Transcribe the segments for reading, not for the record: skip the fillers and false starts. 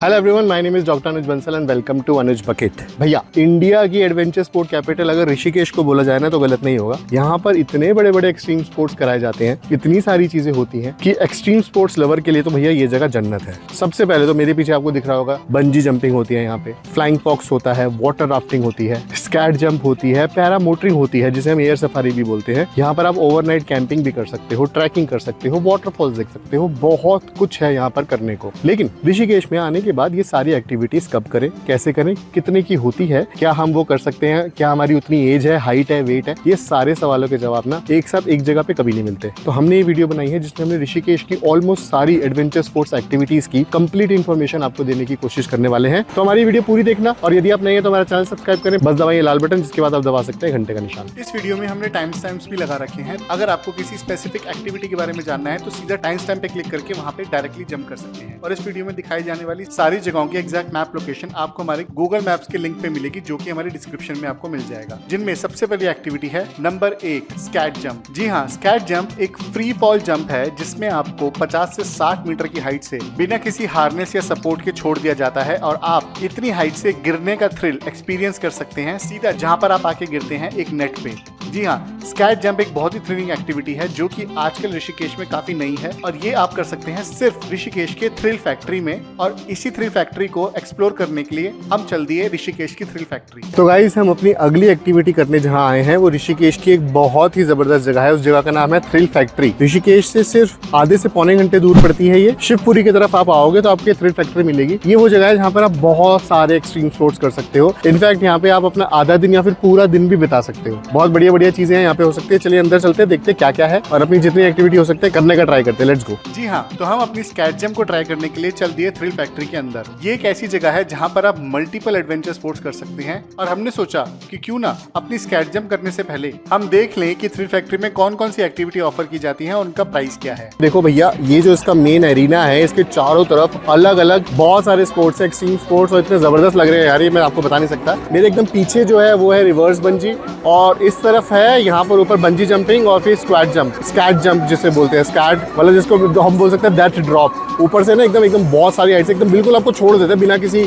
Hello everyone, my name is doctor Anuj Bansal and welcome to Anuj bucket. भैया, India की adventure sport capital अगर ऋषिकेश को बोला जाए ना तो गलत नहीं होगा। यहाँ पर इतने बड़े बड़े एक्सट्रीम स्पोर्ट्स कराए जाते हैं, इतनी सारी चीजें होती हैं कि एक्सट्रीम स्पोर्ट्स लवर के लिए तो भैया ये जगह जन्नत है। सबसे पहले तो मेरे पीछे आपको दिख रहा होगा, बंजी जंपिंग होती है यहाँ पे, फ्लाइंग फॉक्स होता है, वाटर राफ्टिंग होती है, स्कैट जंप होती है, पैरा मोटरिंग होती है जिसे हम एयर सफारी भी बोलते हैं। यहाँ पर आप ओवरनाइट कैंपिंग भी कर सकते हो, ट्रैकिंग कर सकते हो, वाटरफॉल्स देख सकते हो, बहुत कुछ है यहाँ पर करने को। लेकिन ऋषिकेश में आने के बाद ये सारी एक्टिविटीज कब करें, कैसे करें, कितने की होती है, क्या हम वो कर सकते हैं, क्या हमारी उतनी एज है, हाइट है, वेट है, ये सारे सवालों के जवाब ना एक साथ एक जगह पे कभी नहीं मिलते। तो हमने ये वीडियो बनाई है जिसमें हमने ऋषिकेश की ऑलमोस्ट सारी एडवेंचर स्पोर्ट्स एक्टिविटीज की कंप्लीट इन्फॉर्मेशन आपको देने की कोशिश करने वाले हैं। तो हमारी वीडियो पूरी देखना, और यदि आप नए हैं तो हमारा चैनल सब्सक्राइब करें, बस दबाइए लाल बटन, जिसके बाद आप दबा सकते हैं घंटे का निशान। इस वीडियो में हमने टाइम स्टैम्प्स भी लगा रखे हैं। अगर आपको किसी स्पेसिफिक एक्टिविटी के बारे में जानना है तो सीधा टाइम स्टैम्प पे क्लिक करके वहां पे डायरेक्टली जंप कर सकते हैं। और इस वीडियो में दिखाई जाने वाली सारी जगहों की एग्जैक्ट मैप लोकेशन आपको हमारे गूगल मैप्स के लिंक पे मिलेगी, जो कि हमारे डिस्क्रिप्शन में आपको मिल जाएगा। जिनमें सबसे पहली एक्टिविटी है नंबर 1, स्कैट जंप। जी हाँ, स्कैट जंप एक फ्री फॉल जंप है जिसमें आपको 50 से 60 मीटर की हाइट से बिना किसी हार्नेस या सपोर्ट के छोड़ दिया जाता है, और आप इतनी हाइट से गिरने का थ्रिल एक्सपीरियंस कर सकते हैं सीधा जहां पर आप आके गिरते हैं, एक नेट पे। जी हाँ, स्कैट जंप एक बहुत ही थ्रिलिंग एक्टिविटी है जो कि आजकल ऋषिकेश में काफी नई है, और ये आप कर सकते हैं सिर्फ ऋषिकेश के थ्रिल फैक्ट्री में। और इसी थ्रिल फैक्ट्री को एक्सप्लोर करने के लिए हम चल दिए ऋषिकेश की थ्रिल फैक्ट्री। तो गाइस, हम अपनी अगली एक्टिविटी करने जहाँ आए हैं वो ऋषिकेश की एक बहुत ही जबरदस्त जगह है। उस जगह का नाम है थ्रिल फैक्ट्री। ऋषिकेश से सिर्फ आधे से पौने घंटे दूर पड़ती है ये। शिवपुरी की तरफ आप आओगे तो आपको थ्रिल फैक्ट्री मिलेगी। ये वो जगह है जहाँ पर आप बहुत सारे एक्सट्रीम स्पोर्ट्स कर सकते हो। इनफैक्ट यहाँ पे आप अपना आधा दिन या फिर पूरा दिन भी बिता सकते हो। बहुत बढ़िया बढ़िया चीजें हैं यहाँ पे हो सकती है। चलिए अंदर चलते हैं, देखते क्या क्या है, और अपनी जितनी एक्टिविटी हो सकती है करने का ट्राई करते हैं। Let's go. जी हाँ, तो हम अपनी स्कैट जंप को ट्राई करने के लिए चल दिए थ्रिल फैक्ट्री के अंदर। ये एक ऐसी जगह है जहाँ पर आप मल्टीपल एडवेंचर स्पोर्ट्स कर सकते हैं, और हमने सोचा कि क्यों ना अपनी स्कैट जंप करने से पहले हम देख लें कि थ्रिल फैक्ट्री में कौन कौन सी एक्टिविटी ऑफर की जाती है और उनका प्राइस क्या है। देखो भैया, ये जो इसका मेन एरिना है, इसके चारों तरफ अलग अलग बहुत सारे स्पोर्ट्स, एक्सट्रीम स्पोर्ट्स, और इतने जबरदस्त लग रहे हैं यार, ये मैं आपको बता नहीं सकता। मेरे एकदम पीछे जो है वो है रिवर्स बंजी, और इस तरफ है यहाँ पर ऊपर बंजी जंपिंग, और फिर स्क्वैट जंप, स्कैट जंप जिसे बोलते हैं, स्कैट मतलब जिसको हम बोल सकते हैं दैट ड्रॉप। ऊपर से ना एकदम बहुत सारी हाइट से एकदम बिल्कुल आपको छोड़ देते हैं बिना किसी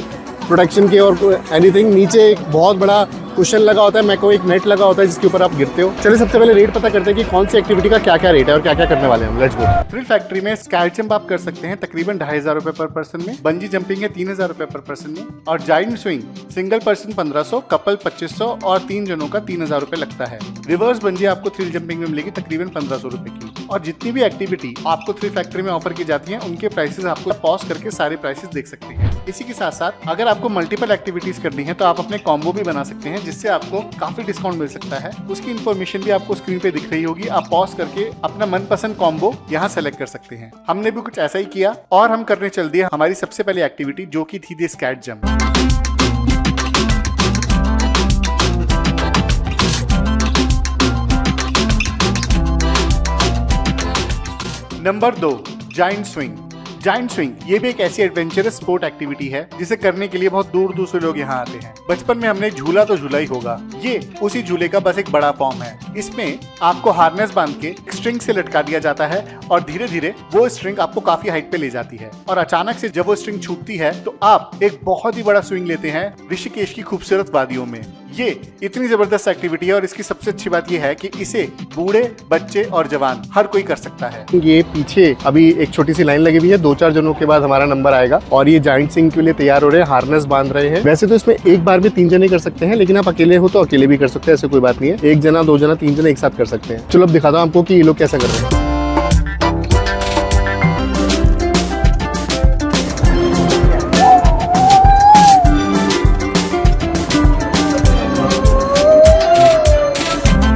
प्रोटेक्शन के और एनीथिंग। नीचे एक बहुत बड़ा कुशन लगा होता है, मैको एक नेट लगा होता है जिसके ऊपर आप गिरते हो। चलिए सबसे पहले रेट पता करते हैं कि कौन सी एक्टिविटी का क्या क्या रेट है और क्या क्या करने वाले हैं हम। Let's go. थ्रिल फैक्ट्री में स्कैट जंप आप कर सकते हैं तकरीबन 2500 रुपए पर पर्सन में, बंजी जंपिंग है 3000 रुपए पर पर्सन में, और giant swing single person 1500, couple 2500 और 3 जनों का 3000 रुपए लगता है। रिवर्स बंजी आपको थ्रिल जंपिंग में मिलेगी तकरीबन 1500 रुपए की। और जितनी भी एक्टिविटी आपको थ्रिल फैक्ट्री में ऑफर की जाती है उनके प्राइसेस आपको पॉज करके सारे प्राइसेस देख सकते हैं। इसी के साथ साथ अगर आपको मल्टीपल एक्टिविटीज करनी है तो आप अपने कॉम्बो भी बना सकते हैं, जिससे आपको काफी डिस्काउंट मिल सकता है। उसकी इन्फॉर्मेशन भी आपको स्क्रीन पे दिख रही होगी। आप पॉज करके अपना मनपसंद कॉम्बो यहाँ सेलेक्ट कर सकते हैं। हमने भी कुछ ऐसा ही किया, और हम करने चल दिए हमारी सबसे पहली एक्टिविटी, जो की थी the squat jump. Number 2, giant swing. Giant swing ये भी एक ऐसी एडवेंचरस स्पोर्ट एक्टिविटी है जिसे करने के लिए बहुत दूर दूर से लोग यहाँ आते हैं। बचपन में हमने झूला तो झूला ही होगा, ये उसी झूले का बस एक बड़ा फॉर्म है। इसमें आपको हार्नेस बांध के स्ट्रिंग से लटका दिया जाता है, और धीरे धीरे वो स्ट्रिंग आपको काफी हाइट पे ले जाती है, और अचानक से जब वो स्ट्रिंग छूटती है तो आप एक बहुत ही बड़ा स्विंग लेते हैं ऋषिकेश की खूबसूरत वादियों में। ये इतनी जबरदस्त एक्टिविटी है, और इसकी सबसे अच्छी बात ये है कि इसे बूढ़े, बच्चे और जवान हर कोई कर सकता है। ये पीछे अभी एक छोटी सी लाइन लगी हुई है, 2-4 जनों के बाद हमारा नंबर आएगा, और ये जाइंट स्विंग के लिए तैयार हो रहे हैं, हार्नेस बांध रहे हैं। वैसे तो इसमें एक बार में 3 जने कर सकते हैं, लेकिन आप अकेले हो तो अकेले भी कर सकते हैं, ऐसे कोई बात नहीं है। 1 जना, 2 जना, 3 जने एक साथ कर सकते हैं। चलो अब दिखाता हूँ आपको कि ये लोग कैसा कर रहे हैं।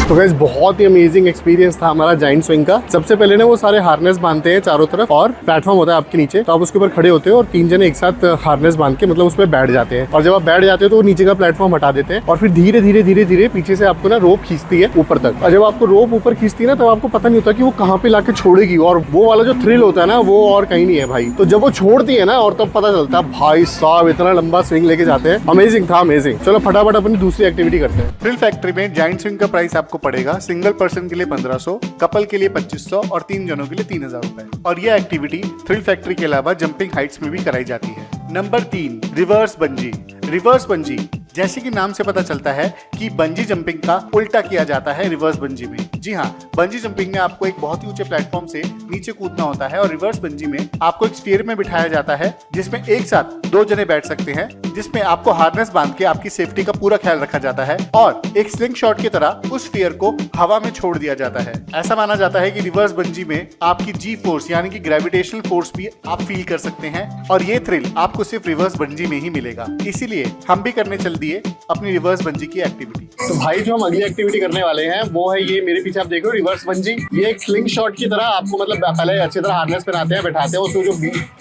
तो गाइस, बहुत ही अमेजिंग एक्सपीरियंस था हमारा जाइंट स्विंग का। सबसे पहले ना वो सारे हार्नेस बांधते हैं चारों तरफ, और प्लेटफॉर्म होता है आपके नीचे, तो आप उसके ऊपर खड़े होते हो और 3 जने एक साथ हार्नेस बांध के मतलब उस पर बैठ जाते हैं। और जब आप बैठ जाते हो तो वो नीचे का प्लेटफॉर्म हटा देते हैं, और फिर धीरे धीरे धीरे धीरे पीछे से आपको ना रोप खींचती है ऊपर तक। और जब आपको रोप ऊपर खींचती है ना, तब आपको पता नहीं होता कि वो कहाँ पे लाके छोड़ेगी, और वो वाला जो थ्रिल होता है ना वो और कहीं नहीं है भाई। तो जब वो छोड़ती है ना, और तब पता चलता है भाई साहब इतना लंबा स्विंग लेके जाते हैं। अमेजिंग था, अमेजिंग। चलो फटाफट अपनी दूसरी एक्टिविटी करते हैं। थ्रिल फैक्ट्री में जाइंट स्विंग का प्राइस आपको पड़ेगा सिंगल पर्सन के लिए 1500, कपल के लिए 2500 और 3 जनों के लिए 3000 रुपए। और यह एक्टिविटी थ्रिल फैक्ट्री के अलावा जंपिंग हाइट्स में भी कराई जाती है। Number 3, reverse bungee. Reverse bungee जैसे कि नाम से पता चलता है कि बंजी जंपिंग का उल्टा किया जाता है रिवर्स बंजी में। जी हाँ, बंजी जंपिंग में आपको एक बहुत ही ऊंचे प्लेटफॉर्म से नीचे कूदना होता है और रिवर्स बंजी में आपको एक स्फीयर में बिठाया जाता है जिसमें एक साथ 2 जने बैठ सकते हैं, जिसमें आपको हार्नेस बांध के आपकी सेफ्टी का पूरा ख्याल रखा जाता है और एक स्लिंग शॉट की तरह उस स्फीयर को हवा में छोड़ दिया जाता है। ऐसा माना जाता है कि रिवर्स बंजी में आपकी जी फोर्स यानी कि ग्रेविटेशनल फोर्स भी आप फील कर सकते हैं और ये थ्रिल आपको सिर्फ रिवर्स बंजी में ही मिलेगा। इसीलिए हम भी करने चल दिए अपनी रिवर्स बंजी की एक्टिविटी। तो भाई जो हम अगली एक्टिविटी करने वाले हैं वो है ये, मेरे पीछे आप देख रहे हो रिवर्स बंजी। ये एक स्लिंग शॉट की तरह आपको मतलब पहले अच्छी तरह हार्नेस पहनाते हैं, बैठाते हैं, उसमें जो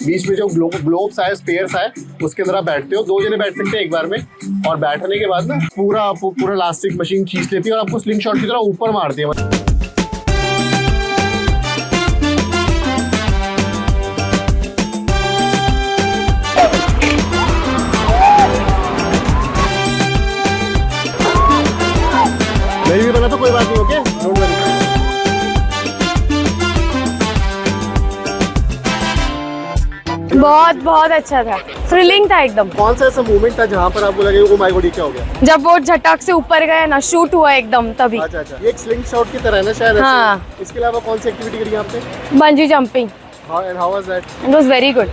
बीच में जो ग्लोब्स आए, स्पेयर्स आए, उसके अंदर आप बैठते हो। 2 जने बैठ सकते हैं एक बार में और बैठने के बाद ना पूरा इलास्टिक मशीन खींच लेती है और आपको स्लिंग शॉट की तरह ऊपर मारती है। नहीं भी बना तो कोई बात नहीं, ओके, डोंट वरी। बहुत अच्छा था, थ्रिलिंग था एकदम। कौन सा ऐसा मूवमेंट था जहाँ पर आपको लगे ओ माय गॉड ये क्या हो गया? जब वो झटक से ऊपर गया ना, शूट हुआ एकदम तभी। अच्छा, ये एक स्लिंग शॉट की तरह है ना शायद। हाँ। इसके अलावा कौन सी एक्टिविटी करी आपने? Bungee jumping. How was that? It was very good,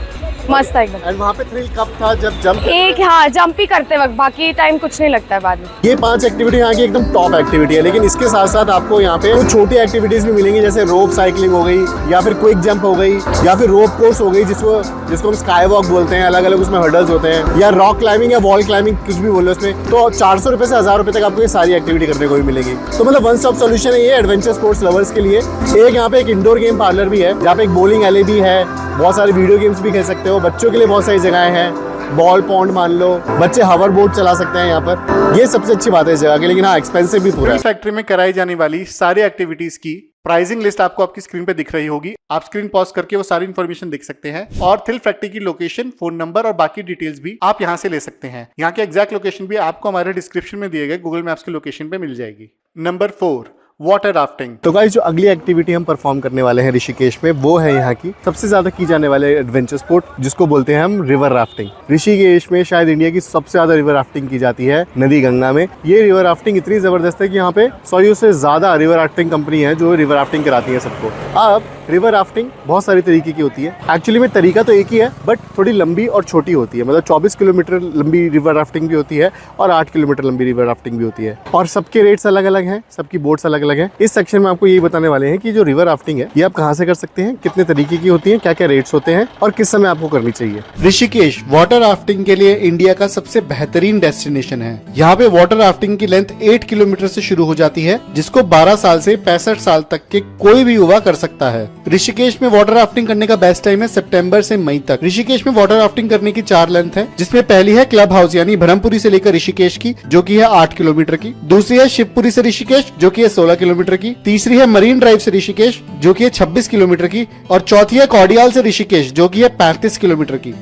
मस्त था एकदम। एंड वहाँ पे थ्रिल कब था जब जंप? हाँ, जंप ही करते वक्त, बाकी टाइम कुछ नहीं लगता है बाद में। ये 5 एक्टिविटी यहाँ की एकदम टॉप एक्टिविटी है, लेकिन इसके साथ साथ आपको यहाँ पे कुछ छोटी एक्टिविटीज भी मिलेंगी, जैसे रोप साइकिलिंग हो गई या फिर क्विक जंप हो गई या फिर रोप कोर्स हो गई जिसको हम स्काई वॉक बोलते हैं। अलग अलग उसमें हर्डल्स होते हैं, या रॉक क्लाइंबिंग या वॉल क्लाइंबिंग, कुछ भी बोलो उसमें। तो 400 रुपए से 1000 रुपए तक आपको ये सारी एक्टिविटी करने को भी मिलेगी। तो मतलब वन स्टॉप सोल्यूशन है ये एडवेंचर स्पोर्ट्स लवर्स के लिए। एक यहाँ पे एक इंडोर गेम पार्लर भी है जहाँ पे एक बोलिंग एले भी है, बहुत सारे वीडियो गेम्स भी खेल सकते हो। बच्चों के लिए बहुत सारी जगहें हैं, बॉल पॉन्ड मान लो, बच्चे हवर बोट चला सकते हैं यहाँ पर। ये सबसे अच्छी बात है इस जगह की, लेकिन हाँ एक्सपेंसिव भी पूरा है। फैक्ट्री में कराई जाने वाली सारी एक्टिविटीज की प्राइसिंग लिस्ट आपको आपकी स्क्रीन पे दिख रही होगी। आप स्क्रीन पॉज करके वो सारी इन्फॉर्मेशन देख सकते हैं और थ्रिल फैक्ट्री की लोकेशन, फोन नंबर और बाकी डिटेल्स भी आप यहाँ से ले सकते हैं। यहाँ के एग्जैक्ट लोकेशन भी आपको हमारे डिस्क्रिप्शन में दिए गए गूगल मैप्स के लोकेशन पे मिल जाएगी। Number 4, water rafting. तो गाइस जो अगली एक्टिविटी हम परफॉर्म करने वाले हैं ऋषिकेश में वो है यहाँ की सबसे ज्यादा की जाने वाले एडवेंचर स्पोर्ट, जिसको बोलते हैं हम रिवर राफ्टिंग। ऋषिकेश में शायद इंडिया की सबसे ज्यादा रिवर राफ्टिंग की जाती है नदी गंगा में। ये रिवर राफ्टिंग इतनी जबरदस्त है कि यहाँ पे 100 से ज्यादा रिवर राफ्टिंग कंपनी है जो रिवर राफ्टिंग कराती है सबको। अब रिवर राफ्टिंग बहुत सारी तरीके की होती है। एक्चुअली में तरीका तो एक ही है, बट थोड़ी लंबी और छोटी होती है। मतलब 24 किलोमीटर लंबी रिवर राफ्टिंग भी होती है और 8 किलोमीटर लंबी रिवर राफ्टिंग भी होती है, और सबके रेट्स अलग अलग हैं, सबकी बोट्स अलग अलग हैं। इस सेक्शन में आपको यही बताने वाले हैं कि जो रिवर राफ्टिंग है ये आप कहाँ से कर सकते हैं, कितने तरीके की होती है, क्या क्या रेट्स होते हैं और किस समय आपको करनी चाहिए। ऋषिकेश वाटर राफ्टिंग के लिए इंडिया का सबसे बेहतरीन डेस्टिनेशन है। यहाँ पे वाटर राफ्टिंग की लेंथ 8 किलोमीटर से शुरू हो जाती है, जिसको 12 साल से 65 साल तक के कोई भी युवा कर सकता है। ऋषिकेश में वाटर राफ्टिंग करने का बेस्ट टाइम है सितंबर से मई तक। ऋषिकेश में वाटर राफ्टिंग करने की 4 लेंथ है, जिसमें पहली है क्लब हाउस यानी ब्रह्मपुरी से लेकर ऋषिकेश की, जो की है 8 किलोमीटर की। दूसरी है शिवपुरी से ऋषिकेश, जो की है 16 किलोमीटर की। तीसरी है मरीन ड्राइव से ऋषिकेश, जो की है 26 किलोमीटर की। और चौथी है कौडियाल से ऋषिकेश, जो की है 35 किलोमीटर की।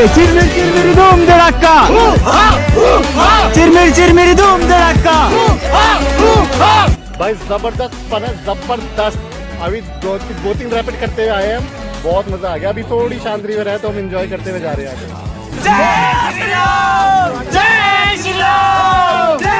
चिरमिर चिरमिरी धूम धड़ाका, चिरमिर धूम धड़ाका। भाई जबरदस्त फन है, जबरदस्त। अभी 2-3 रैपिड करते हुए आए हम, बहुत मजा आ गया। अभी थोड़ी शांत रिवर है तो हम एंजॉय करते हुए जा रहे हैं आगे। जय श्री राम, जय श्री राम, जय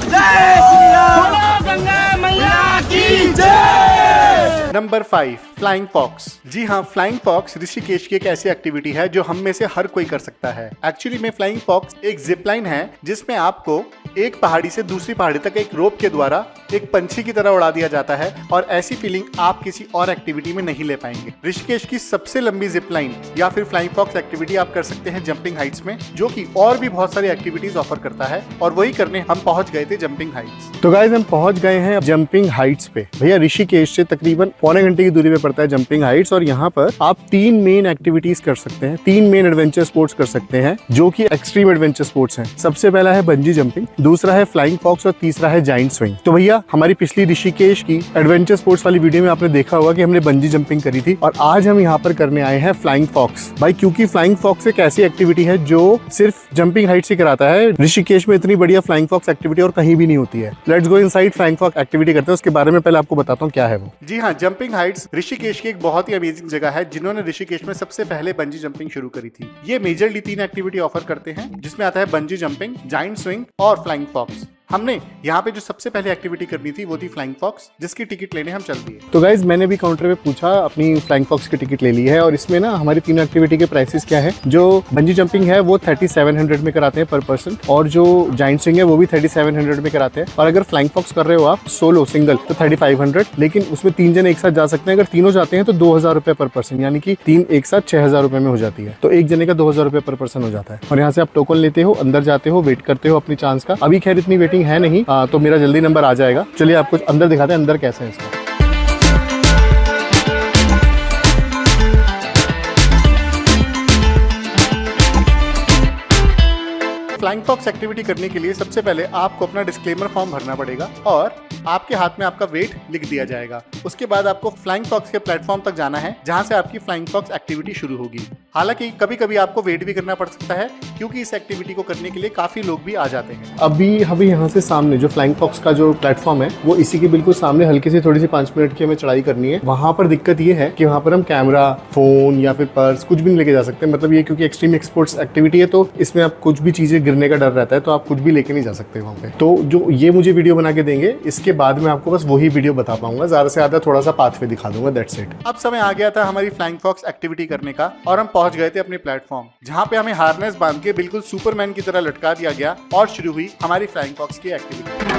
श्री राम, बोलो गंगा मैया की जय। Number 5, flying fox. जी हाँ, फ्लाइंग फॉक्स ऋषिकेश की एक ऐसी एक्टिविटी है जो हम में से हर कोई कर सकता है। एक्चुअली में फ्लाइंग फॉक्स एक जिप लाइन है जिसमें आपको एक पहाड़ी से दूसरी पहाड़ी तक एक रोप के द्वारा एक पंछी की तरह उड़ा दिया जाता है, और ऐसी फीलिंग आप किसी और एक्टिविटी में नहीं ले पाएंगे। ऋषिकेश की सबसे लंबी जिप लाइन या फिर फ्लाइंग फॉक्स एक्टिविटी आप कर सकते हैं जंपिंग हाइट्स में, जो कि और भी बहुत सारी एक्टिविटीज ऑफर करता है, और वही करने हम पहुंच गए थे जंपिंग हाइट्स। तो गाइस हम पहुंच गए हैं जंपिंग हाइट्स पे। भैया ऋषिकेश से तकरीबन पौने घंटे की दूरी पे पड़ता है जंपिंग हाइट्स, और यहाँ पर आप 3 मेन एक्टिविटीज कर सकते हैं, 3 मेन एडवेंचर स्पोर्ट्स कर सकते हैं जो कि एक्सट्रीम एडवेंचर स्पोर्ट्स हैं। सबसे पहला है बंजी जंपिंग, दूसरा है फ्लाइंग फॉक्स और तीसरा है जाइंट स्विंग। तो भैया हमारी पिछली ऋषिकेश की एडवेंचर स्पोर्ट्स वाली वीडियो में आपने देखा होगा कि हमने बंजी जंपिंग करी थी और आज हम यहाँ पर करने आए हैं फ्लाइंग फॉक्स। भाई क्योंकि फ्लाइंग फॉक्स एक ऐसी एक्टिविटी है जो सिर्फ जंपिंग हाइट से कराता है। ऋषिकेश में इतनी बढ़िया फ्लाइंग फॉक्स एक्टिविटी और कहीं भी नहीं होती है। Let's go inside flying fox activity करते हैं, उसके बारे में पहले आपको बताता हूँ क्या है वो। जी हाँ, जंपिंग हाइट्स ऋषिकेश की एक बहुत ही अमेजिंग जगह है जिन्होंने ऋषिकेश में सबसे पहले बंजी जंपिंग शुरू करी थी। ये मेजरली 3 एक्टिविटी ऑफर करते हैं जिसमें आता है बंजी जंपिंग, जाइंट स्विंग और फ्लाइंग फॉक्स। हमने यहाँ पे जो सबसे पहले एक्टिविटी करनी थी वो थी फ्लाइंग फॉक्स, जिसकी टिकट लेने हम चल दिए। तो गाइज मैंने भी काउंटर पे पूछा, अपनी फ्लाइंग फॉक्स की टिकट ले ली है और इसमें ना हमारी तीनों एक्टिविटी के प्राइसेस क्या है। जो बंजी जंपिंग है वो 3700 में कराते हैं पर पर्सन और जो जाइंट स्विंग है वो भी 3700 में कराते हैं। और अगर फ्लाइंग फॉक्स कर रहे हो आप सोलो सिंगल तो 3500, लेकिन उसमें 3 जने एक साथ जा सकते हैं। अगर तीनों जाते हैं तो 2000 रुपए पर पर्सन, यानी कि 3 एक साथ 6000 रुपए में हो जाती है। तो एक जने का 2000 रुपए पर पर्सन हो जाता है। और यहाँ से आप टोकन लेते हो, अंदर जाते हो, वेट करते हो अपनी चांस का। अभी खैर इतनी वेटिंग है नहीं, तो मेरा जल्दी नंबर आ जाएगा। चलिए आपको अंदर दिखाते हैं अंदर कैसा है इसका। फ्लाइंग फॉक्स एक्टिविटी करने के लिए सबसे पहले आपको अपना डिस्क्लेमर फॉर्म भरना पड़ेगा और आपके हाथ में आपका वेट लिख दिया जाएगा। उसके बाद आपको फ्लाइंग फॉक्स के प्लेटफॉर्म तक जाना है जहां से आपकी फ्लाइंग फॉक्स एक्टिविटी शुरू होगी। हालांकि कभी कभी आपको वेट भी करना पड़ सकता है क्योंकि इस एक्टिविटी को करने के लिए काफी लोग भी आ जाते हैं। अभी हमें यहाँ से सामने जो फ्लाइंग फॉक्स का जो प्लेटफॉर्म है वो इसी के बिल्कुल सामने हल्की सी थोड़ी सी 5 मिनट की हमें चढ़ाई करनी है। वहां पर दिक्कत ये है कि वहां पर हम कैमरा, फोन या फिर पर्स कुछ भी नहीं लेके जा सकते। मतलब ये क्योंकि एक्सट्रीम एक्सपोर्ट्स एक्टिविटी है तो इसमें आप कुछ भी चीजें गिरने का डर रहता है, तो आप कुछ भी लेके नहीं जा सकते वहाँ पे। तो जो ये मुझे वीडियो बना के देंगे इसके बाद में आपको बस वही वीडियो बता पाऊंगा, ज्यादा से ज्यादा थोड़ा सा पाथवे दिखा दूंगा, दैट्स इट। अब समय आ गया था हमारी फ्लाइंग फॉक्स एक्टिविटी करने का और हम पहुंच गए थे अपने प्लेटफॉर्म जहां पे हमें हार्नेस बांध के बिल्कुल सुपरमैन की तरह लटका दिया गया और शुरू हुई हमारी फ्लाइंग फॉक्स की एक्टिविटी।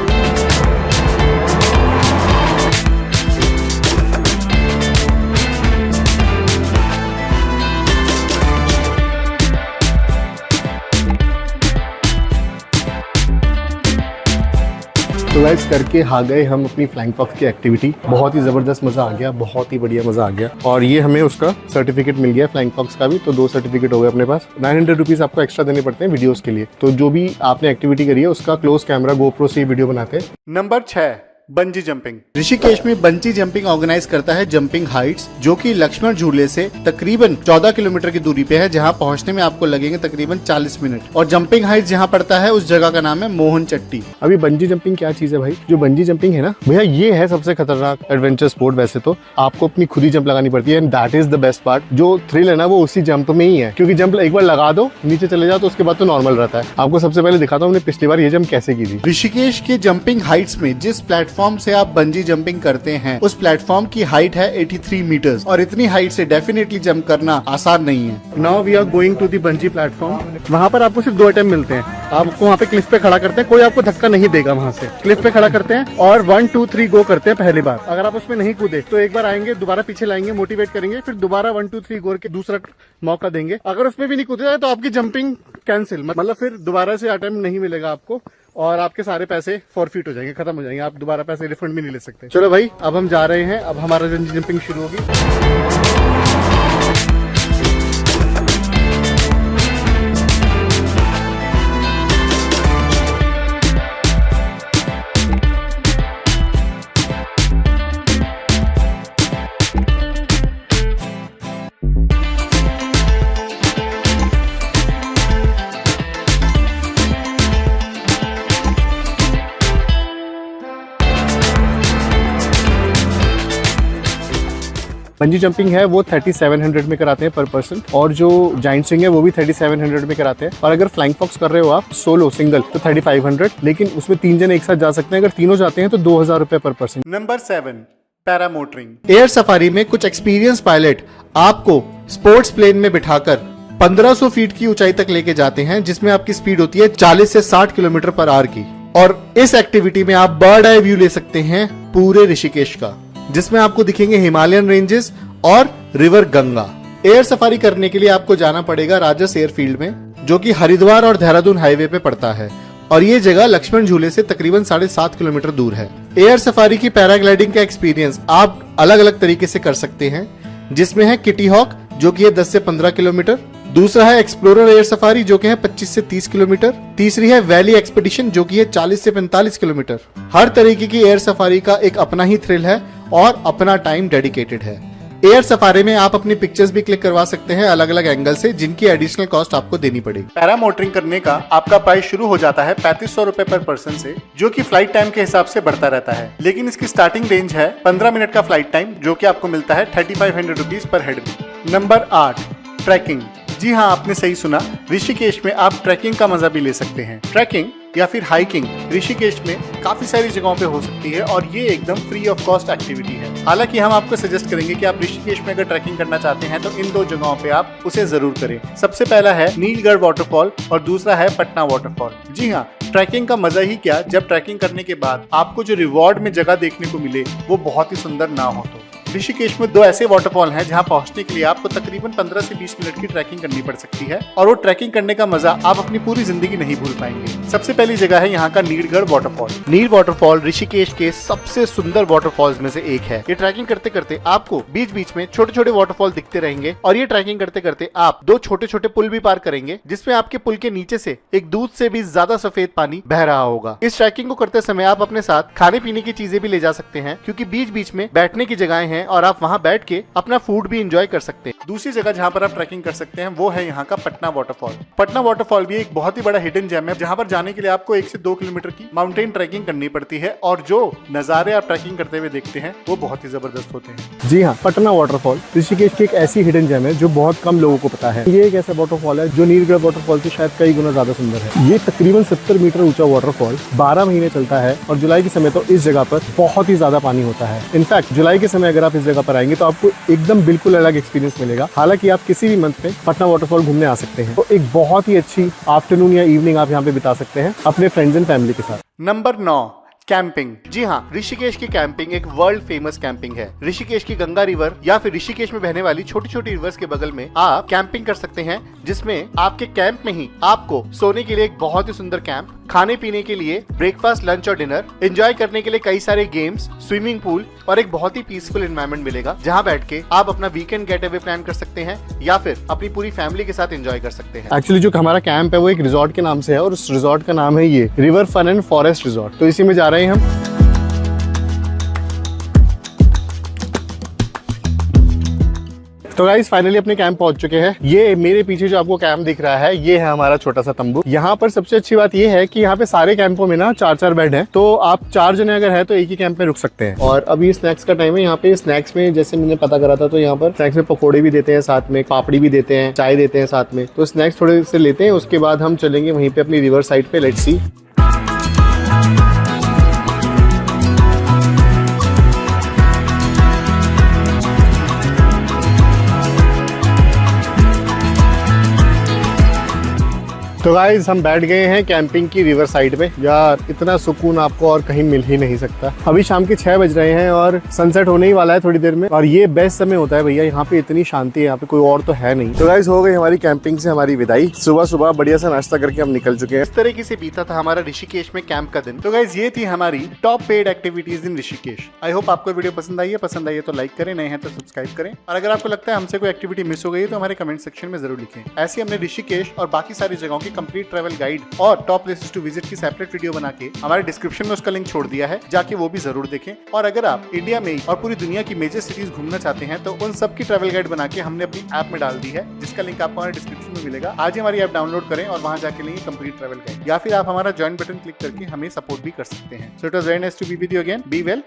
तो गाइस करके आ गए हम अपनी फ्लाइंग फॉक्स की एक्टिविटी। बहुत ही जबरदस्त मजा आ गया, बहुत ही बढ़िया मजा आ गया। और ये हमें उसका सर्टिफिकेट मिल गया फ्लाइंग फॉक्स का भी, तो 2 सर्टिफिकेट हो गए अपने पास। 900 रुपीज आपको एक्स्ट्रा देने पड़ते हैं वीडियोस के लिए। तो जो भी आपने एक्टिविटी करी है उसका क्लोज कैमरा GoPro से वीडियो बनाते हैं। Number 6, bungee jumping. ऋषिकेश में बंजी जंपिंग ऑर्गेनाइज करता है जंपिंग हाइट्स, जो कि लक्ष्मण झूले से तकरीबन 14 किलोमीटर की दूरी पे है, जहां पहुंचने में आपको लगेंगे तकरीबन 40 मिनट। और जंपिंग हाइट्स जहां पड़ता है उस जगह का नाम है मोहन चट्टी। अभी बंजी जंपिंग क्या चीज है भाई? जो बंजी जंपिंग है ना भैया, ये है सबसे खतरनाक एडवेंचर स्पोर्ट। वैसे तो आपको अपनी खुद ही जंप लगानी पड़ती है, and that is the best part. जो थ्रिल है ना वो उसी जंप में ही है, क्योंकि जंप एक बार लगा दो, नीचे चले जाओ तो उसके बाद तो नॉर्मल रहता है। आपको सबसे पहले दिखाता हूँ हमने पिछली बार ये जंप कैसे की थी। ऋषिकेश के जंपिंग हाइट्स में जिस प्लेटफॉर्म से आप बंजी जंपिंग करते हैं उस प्लेटफॉर्म की हाइट है 83 मीटर्स और इतनी हाइट से डेफिनेटली जंप करना आसान नहीं है। Now we are going to the bungee platform. वहाँ पर आपको सिर्फ 2 अटेम्प्ट मिलते हैं। आपको वहाँ पे क्लिफ पे खड़ा करते हैं, कोई आपको धक्का नहीं देगा। वहाँ से क्लिफ पे खड़ा करते हैं और 1 2 3 गो करते हैं पहली बार। अगर आप उसमें नहीं कूदे तो एक बार आएंगे, दोबारा पीछे लाएंगे, मोटिवेट करेंगे, फिर दोबारा 1 2 3 गो के दूसरा मौका देंगे। अगर उसमें भी नहीं कूदे तो आपकी जंपिंग कैंसिल, मतलब फिर दोबारा से अटेम्प्ट नहीं मिलेगा आपको और आपके सारे पैसे फॉरफिट हो जाएंगे, खत्म हो जाएंगे। आप दोबारा पैसे रिफंड भी नहीं ले सकते। चलो भाई अब हम जा रहे हैं, अब हमारा बंजी जंपिंग शुरू होगी। बंजी जंपिंग है वो 3700 में कराते हैं पर पर्सन और जो जाइंट स्विंग है वो भी 3700 में कराते हैं। और अगर फ्लाइंग फॉक्स कर रहे हो आप सोलो सिंगल तो 3500, लेकिन उसमें 3 जने एक साथ जा सकते हैं। अगर तीनों जाते हैं तो 2000 रुपए पर person. Number 7, paramotoring. Air safari में कुछ एक्सपीरियंस पायलट आपको स्पोर्ट्स प्लेन में बिठाकर 1500 फीट की ऊंचाई तक लेके जाते हैं, जिसमें आपकी स्पीड होती है 40 से 60 किलोमीटर पर आवर की। और इस एक्टिविटी में आप बर्ड आई व्यू ले सकते हैं पूरे ऋषिकेश का, जिसमें आपको दिखेंगे हिमालयन रेंजेस और रिवर गंगा। एयर सफारी करने के लिए आपको जाना पड़ेगा राजस एयरफील्ड में, जो कि हरिद्वार और देहरादून हाईवे पे पड़ता है और ये जगह लक्ष्मण झूले से तकरीबन 7.5 किलोमीटर दूर है। एयर सफारी की पैराग्लाइडिंग का एक्सपीरियंस आप अलग अलग तरीके से कर सकते हैं, जिसमें है किटी हॉक जो कि है 10 से 15 किलोमीटर, दूसरा है एक्सप्लोरर एयर सफारी जो कि है 25 से 30 किलोमीटर। तीसरी है वैली एक्सपेडिशन जो कि है 40 से 45 किलोमीटर। हर तरीके की एयर सफारी का एक अपना ही थ्रिल है और अपना टाइम डेडिकेटेड है। एयर सफारी में आप अपनी पिक्चर्स भी क्लिक करवा सकते हैं अलग अलग एंगल से, जिनकी एडिशनल कॉस्ट आपको देनी पड़ेगी। पैरामोटरिंग करने का आपका प्राइस शुरू हो जाता है 3500 रुपए पर पर्सन से, जो कि फ्लाइट टाइम के हिसाब से बढ़ता रहता है, लेकिन इसकी स्टार्टिंग रेंज है 15 मिनट का फ्लाइट टाइम, जो कि आपको मिलता है 3500 रुपीज पर हेड में। Number 8, trekking. जी हाँ, आपने सही सुना, ऋषिकेश में आप ट्रैकिंग का मजा भी ले सकते हैं। ट्रैकिंग या फिर हाइकिंग ऋषिकेश में काफी सारी जगहों पे हो सकती है और ये एकदम फ्री ऑफ कॉस्ट एक्टिविटी है। हालांकि हम आपको सजेस्ट करेंगे कि आप ऋषिकेश में अगर ट्रैकिंग करना चाहते हैं तो इन 2 जगहों पे आप उसे जरूर करें। सबसे पहला है नीलगढ़ वाटरफॉल और दूसरा है पटना वाटरफॉल। जी हाँ, ट्रैकिंग का मजा ही क्या जब ट्रैकिंग करने के बाद आपको जो रिवॉर्ड में जगह देखने को मिले वो बहुत ही सुंदर ना हो। तो ऋषिकेश में 2 ऐसे वाटरफॉल हैं जहां पहुंचने के लिए आपको तकरीबन 15 से 20 मिनट की ट्रैकिंग करनी पड़ सकती है और वो ट्रैकिंग करने का मजा आप अपनी पूरी जिंदगी नहीं भूल पाएंगे। सबसे पहली जगह है यहाँ का नीलगढ़ वाटरफॉल। नील वाटरफॉल ऋषिकेश के सबसे सुंदर वाटरफॉल्स में से एक है। ये ट्रैकिंग करते करते आपको बीच बीच में छोटे छोटे वाटरफॉल दिखते रहेंगे और ये ट्रैकिंग करते करते आप 2 छोटे छोटे पुल भी पार करेंगे, जिसमें आपके पुल के नीचे से एक दूध से भी ज्यादा सफेद पानी बह रहा होगा। इस ट्रैकिंग को करते समय आप अपने साथ खाने पीने की चीजें भी ले जा सकते हैं, क्योंकि बीच बीच में बैठने की जगहें हैं और आप वहाँ बैठ के अपना फूड भी एंजॉय कर सकते हैं। दूसरी जगह जहाँ पर आप ट्रैकिंग कर सकते हैं वो है यहाँ का पटना वाटरफॉल। पटना वाटरफॉल भी एक बहुत ही बड़ा हिडन जेम है, जहाँ पर जाने के लिए आपको 1 से 2 किलोमीटर की माउंटेन ट्रैकिंग करनी पड़ती है और जो नजारे आप ट्रैकिंग करते हुए देखते हैं वो बहुत ही जबरदस्त होते हैं। जी हाँ, पटना वाटरफॉल ऋषिकेश की एक ऐसी हिडन जेम है जो बहुत कम लोगों को पता है। ये एक ऐसा वाटरफॉल है जो नीलगढ़ वाटरफॉल से शायद कई गुना ज्यादा सुंदर है। ये तकरीबन 70 मीटर ऊंचा वाटरफॉल 12 महीने चलता है और जुलाई के समय तो इस जगह पर बहुत ही ज्यादा पानी होता है। इनफैक्ट जुलाई के समय अगर आप इस जगह पर आएंगे तो आपको एकदम बिल्कुल अलग एक्सपीरियंस मिलेगा। हालांकि आप किसी भी मंथ में पटना वाटरफॉल घूमने आ सकते हैं, तो एक बहुत ही अच्छी आफ्टरनून या इवनिंग आप यहाँ पे बिता सकते हैं अपने फ्रेंड्स एंड फैमिली के साथ। Number 9, camping. जी हाँ, ऋषिकेश की कैंपिंग एक वर्ल्ड फेमस कैंपिंग है। ऋषिकेश की गंगा रिवर या फिर ऋषिकेश में बहने वाली छोटी छोटी रिवर्स के बगल में आप कैंपिंग कर सकते हैं, जिसमें आपके कैंप में ही आपको सोने के लिए एक बहुत ही सुंदर कैंप, खाने पीने के लिए ब्रेकफास्ट, लंच और डिनर, एंजॉय करने के लिए कई सारे गेम्स, स्विमिंग पूल और एक बहुत ही पीसफुल एनवायरनमेंट मिलेगा, जहाँ बैठ के आप अपना वीकेंड गेट अवे प्लान कर सकते हैं या फिर अपनी पूरी फैमिली के साथ एंजॉय कर सकते हैं। एक्चुअली जो हमारा कैंप है वो एक रिजॉर्ट के नाम से है और उस रिजॉर्ट का नाम है ये river fun and forest resort. तो इसी में जा रहे हैं हम। तो गाइस फाइनली अपने कैंप पहुंच चुके हैं। ये मेरे पीछे जो आपको कैंप दिख रहा है ये है हमारा छोटा सा तंबू। यहाँ पर सबसे अच्छी बात ये है कि यहाँ पे सारे कैंपों में ना 4-4 बेड हैं, तो आप 4 जने अगर है तो एक ही कैंप में रुक सकते हैं। और अभी स्नैक्स का टाइम है। यहाँ पे स्नैक्स में जैसे मैंने पता करा था तो यहाँ पर स्नैक्स में पकौड़े भी देते हैं, साथ में पापड़ी भी देते हैं, चाय देते हैं साथ में। तो स्नैक्स थोड़े से लेते हैं, उसके बाद हम चलेंगे वहीं पे अपनी रिवर साइड पे। Let's see. तो गाइज हम बैठ गए हैं कैंपिंग की रिवर साइड पे। यार इतना सुकून आपको और कहीं मिल ही नहीं सकता। अभी शाम के 6 बज रहे हैं और सनसेट होने ही वाला है थोड़ी देर में, और ये बेस्ट समय होता है भैया। यहाँ पे इतनी शांति है, यहाँ पे कोई और तो है नहीं। तो गाइज हो गई हमारी कैंपिंग से हमारी विदाई। सुबह सुबह बढ़िया सा नाश्ता करके हम निकल चुके हैं। इस तरीके से बीता था हमारा ऋषिकेश में कैंप का दिन। तो गाइज ये थी हमारी top paid activities in Rishikesh. I hope आपको वीडियो पसंद आई है। पसंद आई है तो लाइक करें, नए हैं तो सब्सक्राइब करें, और अगर आपको लगता है हमसे कोई एक्टिविटी मिस हो गई है तो हमारे कमेंट सेक्शन में जरूर लिखें। ऐसे हमने ऋषिकेश और बाकी सारी जगहों की कंप्लीट ट्रैवल गाइड और टॉप प्लेसेस टू विजिट की सेपरेट वीडियो बना के हमारे डिस्क्रिप्शन में उसका लिंक छोड़ दिया है, जाके वो भी जरूर देखें। और अगर आप इंडिया में और पूरी दुनिया की मेजर सिटीज घूमना चाहते हैं तो उन सब की ट्रैवल गाइड बना के हमने अपनी ऐप में डाल दी है, जिसका लिंक आपको हमारे डिस्क्रिप्शन में मिलेगा। आज ही हमारी ऐप डाउनलोड करें और वहां जाके लेंगे कंप्लीट ट्रैवल गाइड, या फिर आप हमारा ज्वाइन बटन क्लिक करके हमें सपोर्ट भी कर सकते हैं। So it was very nice to be with you again. Be well.